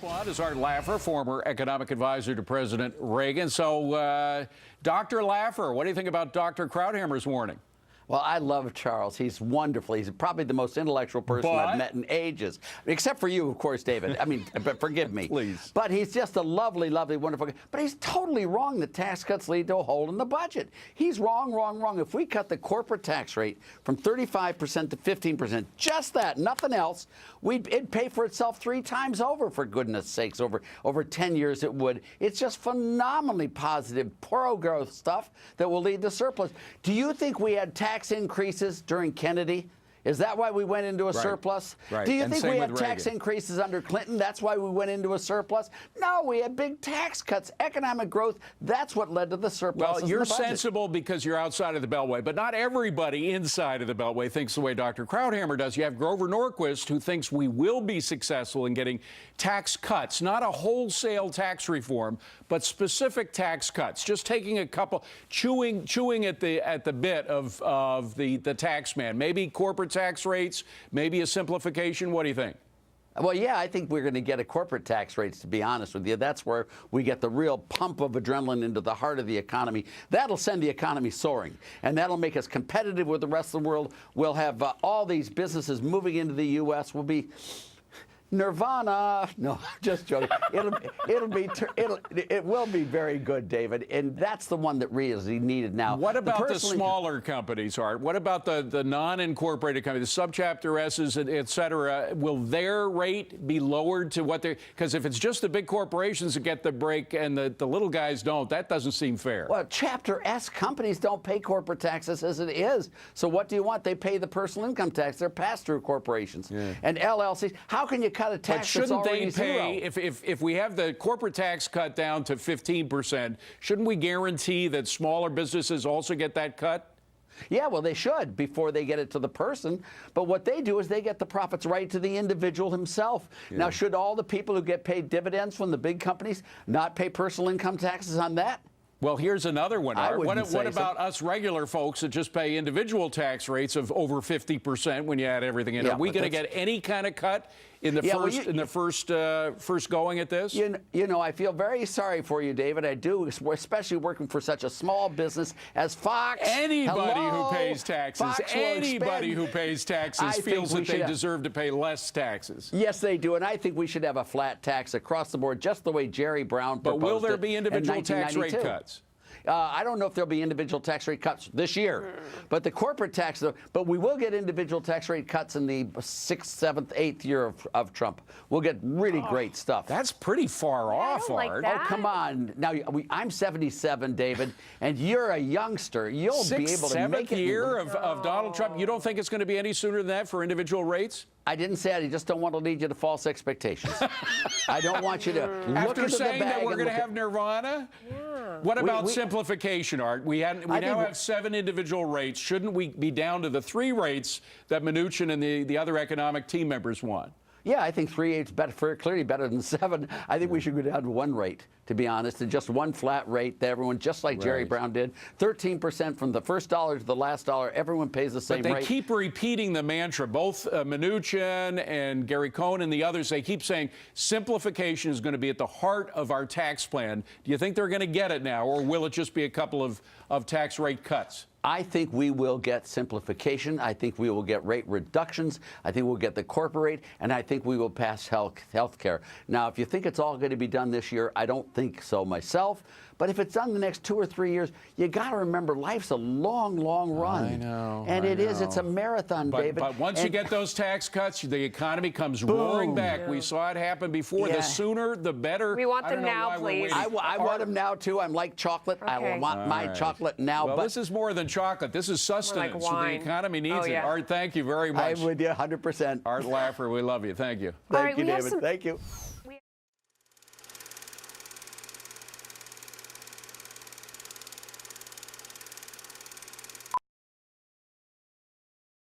Squad is Art Laffer, former economic advisor to President Reagan. So, Dr. Laffer, what do you think about Dr. Krauthammer's warning? Well, I love Charles. He's wonderful. He's probably the most intellectual person I've met in ages. Except for you, of course, David. I mean, but forgive me. Please. But he's just a lovely, lovely, wonderful guy. But he's totally wrong that tax cuts lead to a hole in the budget. He's wrong, wrong, wrong. If we cut the corporate tax rate from 35% to 15%, just that, nothing else, it'd pay for itself 3 times over, for goodness sakes. Over 10 years it would. It's just phenomenally positive, pro-growth stuff that will lead to surplus. Do you think we had tax increases during Kennedy? Is that why we went into a surplus? Right. Do you And think we had with tax Reagan. increases under Clinton? That's why we went into a surplus? No, we had big tax cuts, economic growth. That's what led to the surplus. Well, you're sensible because you're outside of the Beltway, but not everybody inside of the Beltway thinks the way Dr. Krauthammer does. You have Grover Norquist, who thinks we will be successful in getting tax cuts, not a wholesale tax reform, but specific tax cuts. Just taking a couple, chewing at the bit of the tax man. Maybe corporate tax rates, maybe a simplification. What do you think? Well, yeah, I think we're going to get a corporate tax rates, to be honest with you. That's where we get the real pump of adrenaline into the heart of the economy. That'll send the economy soaring, and that'll make us competitive with the rest of the world. We'll have all these businesses moving into the U.S. We'll be nirvana. No, just joking. It will be very good, David, and that's the one that really needed now. What about the smaller companies, Art? What about the non-incorporated companies, the subchapter S's, et cetera? Will their rate be lowered to what they're? Because if it's just the big corporations that get the break and the little guys don't, that doesn't seem fair. Well, Chapter S companies don't pay corporate taxes as it is. So what do you want? They pay the personal income tax. They're pass-through corporations. Yeah. And LLCs. How can you cut a tax? But shouldn't they pay, if we have the corporate tax cut down to 15%, shouldn't we guarantee that smaller businesses also get that cut? Yeah, well, they should before they get it to the person. But what they do is they get the profits right to the individual himself. Yeah. Now, should all the people who get paid dividends from the big companies not pay personal income taxes on that? Well, here's another one, Art. What about so. us regular folks that just pay individual tax rates of over 50% when you add everything in? Are we going to get any kind of cut in the first going at this? You know, I feel very sorry for you, David. I do, especially working for such a small business as Fox. Anybody who pays taxes, anybody who pays taxes feels that they deserve to pay less taxes. Yes, they do, and I think we should have a flat tax across the board, just the way Jerry Brown proposed. But will there be individual tax rate cuts? I don't know if there'll be individual tax rate cuts this year, but the corporate tax, but we will get individual tax rate cuts in the 6th, 7th, 8th year of Trump. We'll get really great stuff. That's pretty far off, Art. Oh, come on. Now, I'm 77, David, and you're a youngster. You'll be able to make it. 6th, 7th year of Donald Trump. You don't think it's going to be any sooner than that for individual rates? I didn't say that. I just don't want to lead you to false expectations. I don't want you to look into the bag. After saying that we're going to have nirvana? Yeah. What about simplification, Art? We now have 7 individual rates. Shouldn't we be down to the 3 rates that Mnuchin and the other economic team members want? Yeah, I think 3/8 better, clearly better than 7. I think we should go down to 1 rate, to be honest, and just 1 flat rate to everyone, just like Jerry Brown did. 13% from the first dollar to the last dollar. Everyone pays the same rate. But they keep repeating the mantra. Both Mnuchin and Gary Cohn and the others, they keep saying simplification is going to be at the heart of our tax plan. Do you think they're going to get it now, or will it just be a couple of tax rate cuts? I think we will get simplification. I think we will get rate reductions. I think we'll get the corporate rate, and I think we will pass health care. Now, if you think it's all going to be done this year, I don't think so myself. But if it's done the next 2 or 3 years, you got to remember life's a long, long run. I know. And it's a marathon, David. But once you get those tax cuts, the economy comes roaring back. We saw it happen before. The sooner, the better. We want them now, please. I want them now, too. I'm like chocolate. Okay. I want my chocolate now. Well, this is more than chocolate. This is sustenance. So the economy needs it. Art, thank you very much. I'm with you 100%. Art Laffer, we love you. Thank you. Thank you, David. Thank you.